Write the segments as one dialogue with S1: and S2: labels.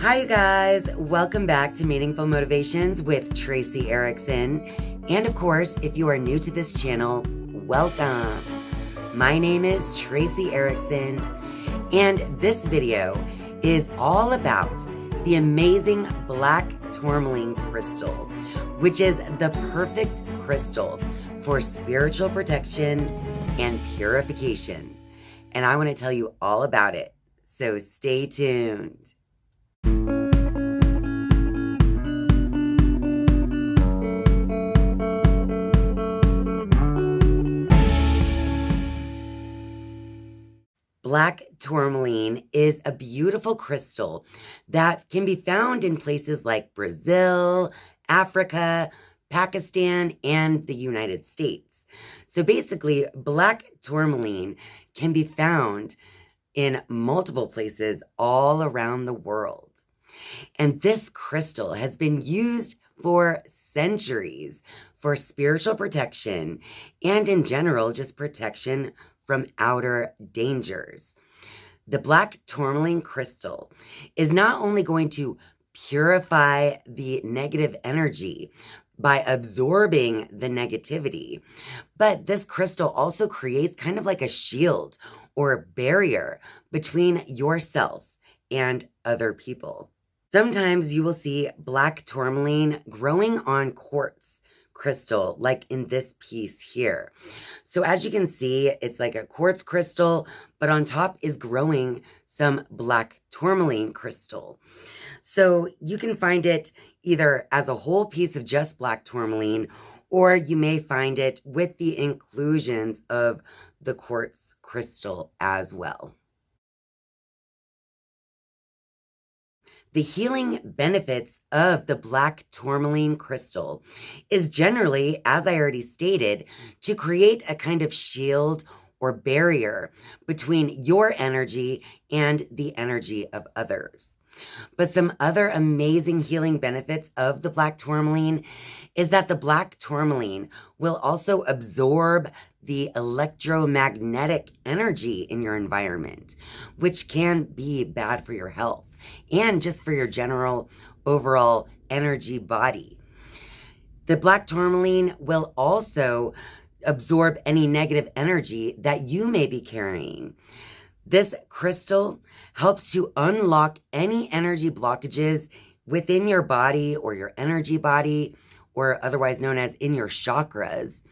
S1: Hi, you guys. Welcome back to Meaningful Motivations with Tracy Erickson. And of course, if you are new to this channel, welcome. My name is Tracy Erickson, and this video is all about the amazing Black Tourmaline crystal, which is the perfect crystal for spiritual protection and purification. And I want to tell you all about it, so stay tuned. Black tourmaline is a beautiful crystal that can be found in places like Brazil, Africa, Pakistan, and the United States. So basically, black tourmaline can be found in multiple places all around the world. And this crystal has been used for centuries for spiritual protection and in general, just protection from outer dangers. The black tourmaline crystal is not only going to purify the negative energy by absorbing the negativity, but this crystal also creates kind of like a shield or barrier between yourself and other people. Sometimes you will see black tourmaline growing on quartz crystal, like in this piece here. So as you can see, it's like a quartz crystal, but on top is growing some black tourmaline crystal. So you can find it either as a whole piece of just black tourmaline, or you may find it with the inclusions of the quartz crystal as well. The healing benefits of the black tourmaline crystal is generally, as I already stated, to create a kind of shield or barrier between your energy and the energy of others. But some other amazing healing benefits of the black tourmaline is that the black tourmaline will also absorb the electromagnetic energy in your environment, which can be bad for your health and just for your general overall energy body. The black tourmaline will also absorb any negative energy that you may be carrying. This crystal helps to unlock any energy blockages within your body or your energy body, or otherwise known as in your chakras.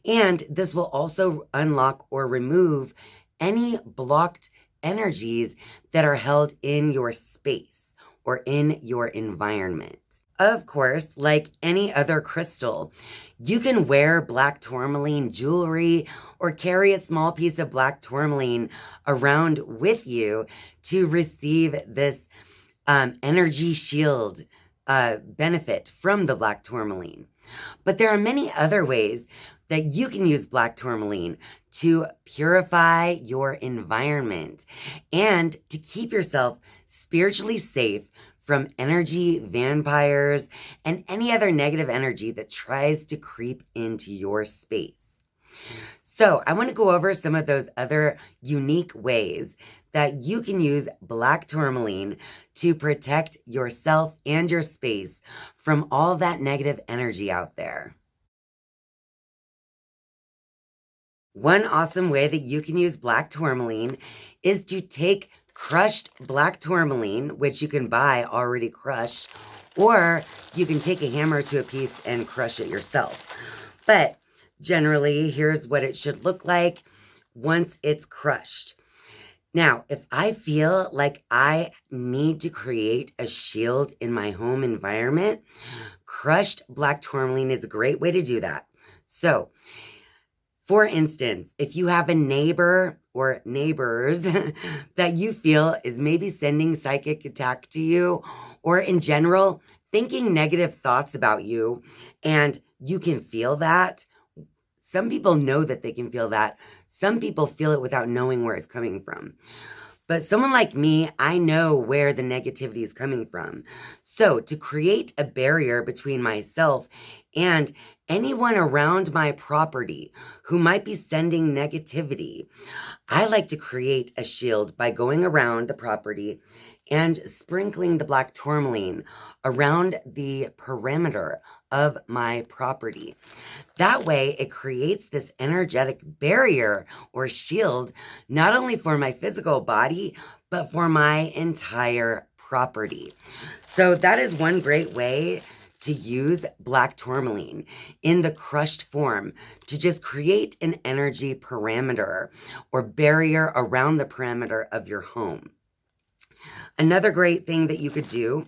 S1: And this will also unlock or remove any blocked energies that are held in your space or in your environment. Of course, like any other crystal, you can wear black tourmaline jewelry or carry a small piece of black tourmaline around with you to receive this energy shield benefit from the black tourmaline. But there are many other ways that you can use black tourmaline to purify your environment and to keep yourself spiritually safe from energy vampires and any other negative energy that tries to creep into your space. So I want to go over some of those other unique ways that you can use black tourmaline to protect yourself and your space from all that negative energy out there. One awesome way that you can use black tourmaline is to take crushed black tourmaline, which you can buy already crushed, or you can take a hammer to a piece and crush it yourself. But generally, here's what it should look like once it's crushed. Now, if I feel like I need to create a shield in my home environment, crushed black tourmaline is a great way to do that. So, for instance, if you have a neighbor or neighbors that you feel is maybe sending psychic attack to you, or in general, thinking negative thoughts about you, and you can feel that. Some people know that they can feel that. Some people feel it without knowing where it's coming from. But someone like me, I know where the negativity is coming from. So to create a barrier between myself and anyone around my property who might be sending negativity, I like to create a shield by going around the property and sprinkling the black tourmaline around the perimeter of my property. That way, it creates this energetic barrier or shield, not only for my physical body, but for my entire property. So that is one great way to use black tourmaline in the crushed form to just create an energy parameter or barrier around the perimeter of your home. Another great thing that you could do,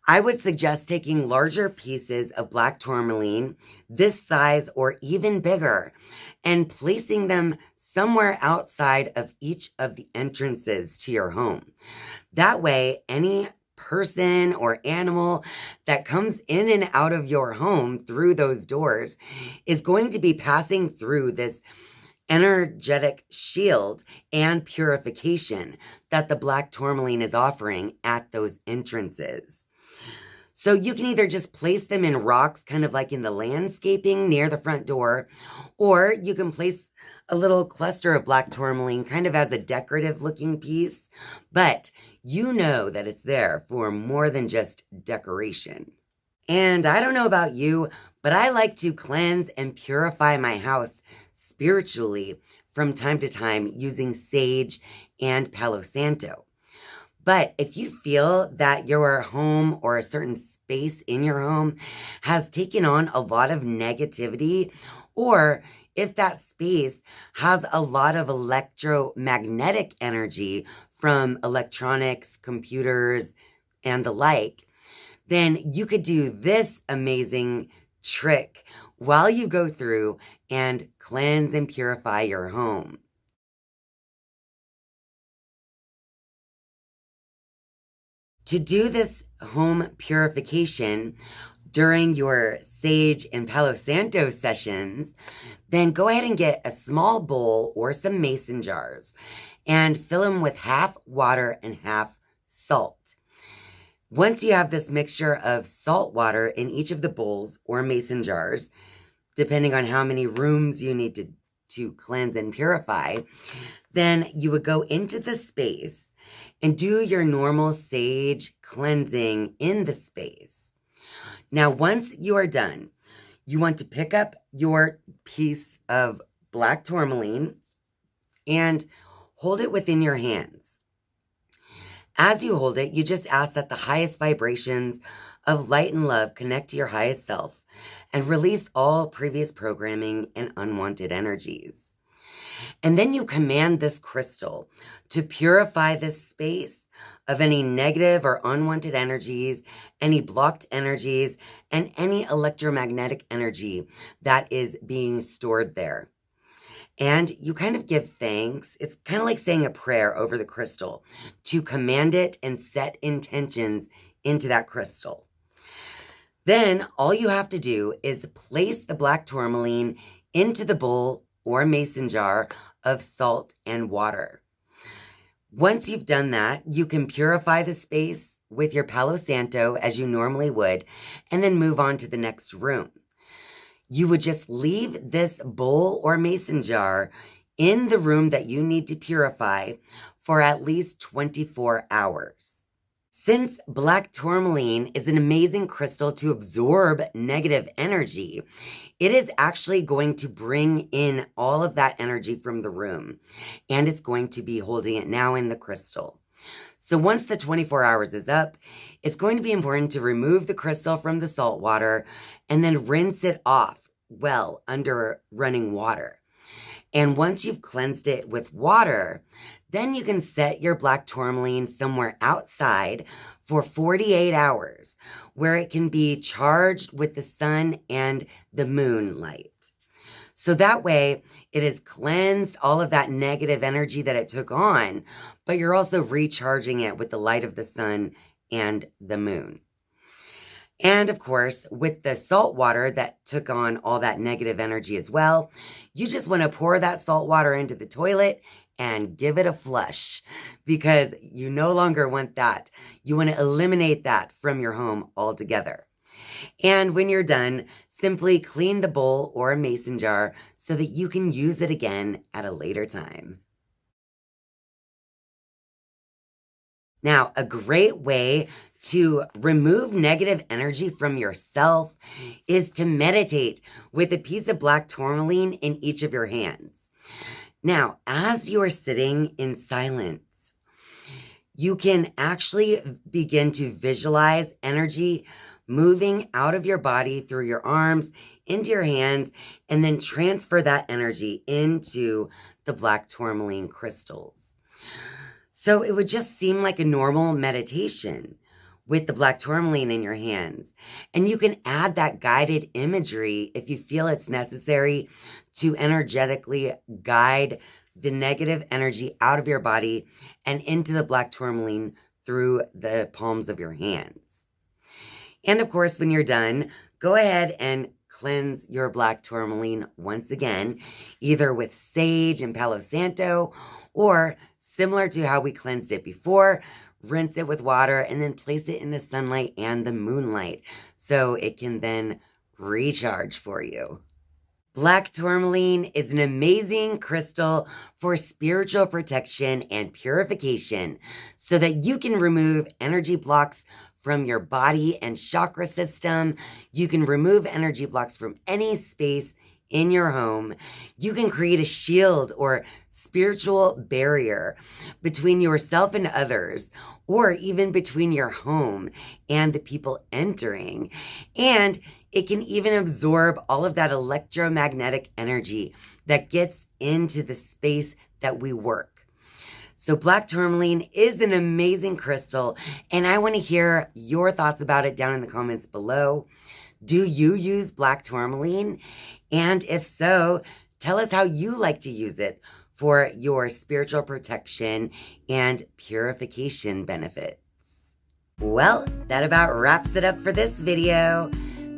S1: I would suggest taking larger pieces of black tourmaline, this size or even bigger, and placing them somewhere outside of each of the entrances to your home. That way, any person or animal that comes in and out of your home through those doors is going to be passing through this energetic shield and purification that the black tourmaline is offering at those entrances. So you can either just place them in rocks, kind of like in the landscaping near the front door, or you can place a little cluster of black tourmaline kind of as a decorative looking piece, but you know that it's there for more than just decoration. And I don't know about you, but I like to cleanse and purify my house spiritually from time to time using sage and Palo Santo. But if you feel that your home or a certain space in your home has taken on a lot of negativity, or if that space has a lot of electromagnetic energy from electronics, computers, and the like, then you could do this amazing trick while you go through and cleanse and purify your home. To do this home purification during your sage and Palo Santo sessions, then go ahead and get a small bowl or some mason jars and fill them with half water and half salt. Once you have this mixture of salt water in each of the bowls or mason jars, depending on how many rooms you need to cleanse and purify, then you would go into the space and do your normal sage cleansing in the space. Now, once you are done, you want to pick up your piece of black tourmaline and hold it within your hands. As you hold it, you just ask that the highest vibrations of light and love connect to your highest self and release all previous programming and unwanted energies. And then you command this crystal to purify this space of any negative or unwanted energies, any blocked energies, and any electromagnetic energy that is being stored there. And you kind of give thanks. It's kind of like saying a prayer over the crystal to command it and set intentions into that crystal. Then all you have to do is place the black tourmaline into the bowl or mason jar of salt and water. Once you've done that, you can purify the space with your Palo Santo as you normally would, and then move on to the next room. You would just leave this bowl or mason jar in the room that you need to purify for at least 24 hours. Since black tourmaline is an amazing crystal to absorb negative energy, it is actually going to bring in all of that energy from the room, and it's going to be holding it now in the crystal. So once the 24 hours is up, it's going to be important to remove the crystal from the salt water and then rinse it off well under running water. And once you've cleansed it with water, then you can set your black tourmaline somewhere outside for 48 hours where it can be charged with the sun and the moonlight. So that way it has cleansed all of that negative energy that it took on, but you're also recharging it with the light of the sun and the moon. And of course, with the salt water that took on all that negative energy as well, you just want to pour that salt water into the toilet and give it a flush because you no longer want that. You want to eliminate that from your home altogether. And when you're done, simply clean the bowl or a mason jar so that you can use it again at a later time. Now, a great way to remove negative energy from yourself is to meditate with a piece of black tourmaline in each of your hands. Now, as you are sitting in silence, you can actually begin to visualize energy moving out of your body through your arms into your hands, and then transfer that energy into the black tourmaline crystals. So it would just seem like a normal meditation with the black tourmaline in your hands. And you can add that guided imagery if you feel it's necessary to energetically guide the negative energy out of your body and into the black tourmaline through the palms of your hands. And of course, when you're done, go ahead and cleanse your black tourmaline once again, either with sage and Palo Santo, or similar to how we cleansed it before, rinse it with water and then place it in the sunlight and the moonlight so it can then recharge for you. Black tourmaline is an amazing crystal for spiritual protection and purification so that you can remove energy blocks from your body and chakra system. You can remove energy blocks from any space in your home. You can create a shield or spiritual barrier between yourself and others, or even between your home and the people entering. And it can even absorb all of that electromagnetic energy that gets into the space that we work. So black tourmaline is an amazing crystal, and I want to hear your thoughts about it down in the comments below. Do you use black tourmaline? And if so, tell us how you like to use it for your spiritual protection and purification benefits. Well, that about wraps it up for this video.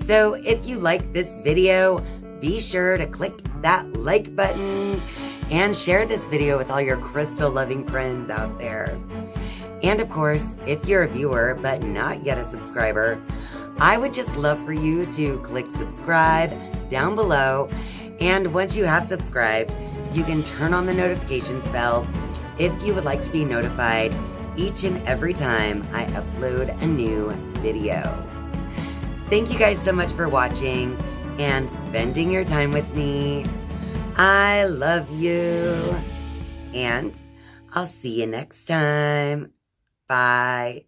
S1: So if you like this video, be sure to click that like button and share this video with all your crystal loving friends out there. And of course, if you're a viewer but not yet a subscriber, I would just love for you to click subscribe down below. And once you have subscribed, you can turn on the notifications bell if you would like to be notified each and every time I upload a new video. Thank you guys so much for watching and spending your time with me. I love you, and I'll see you next time. Bye.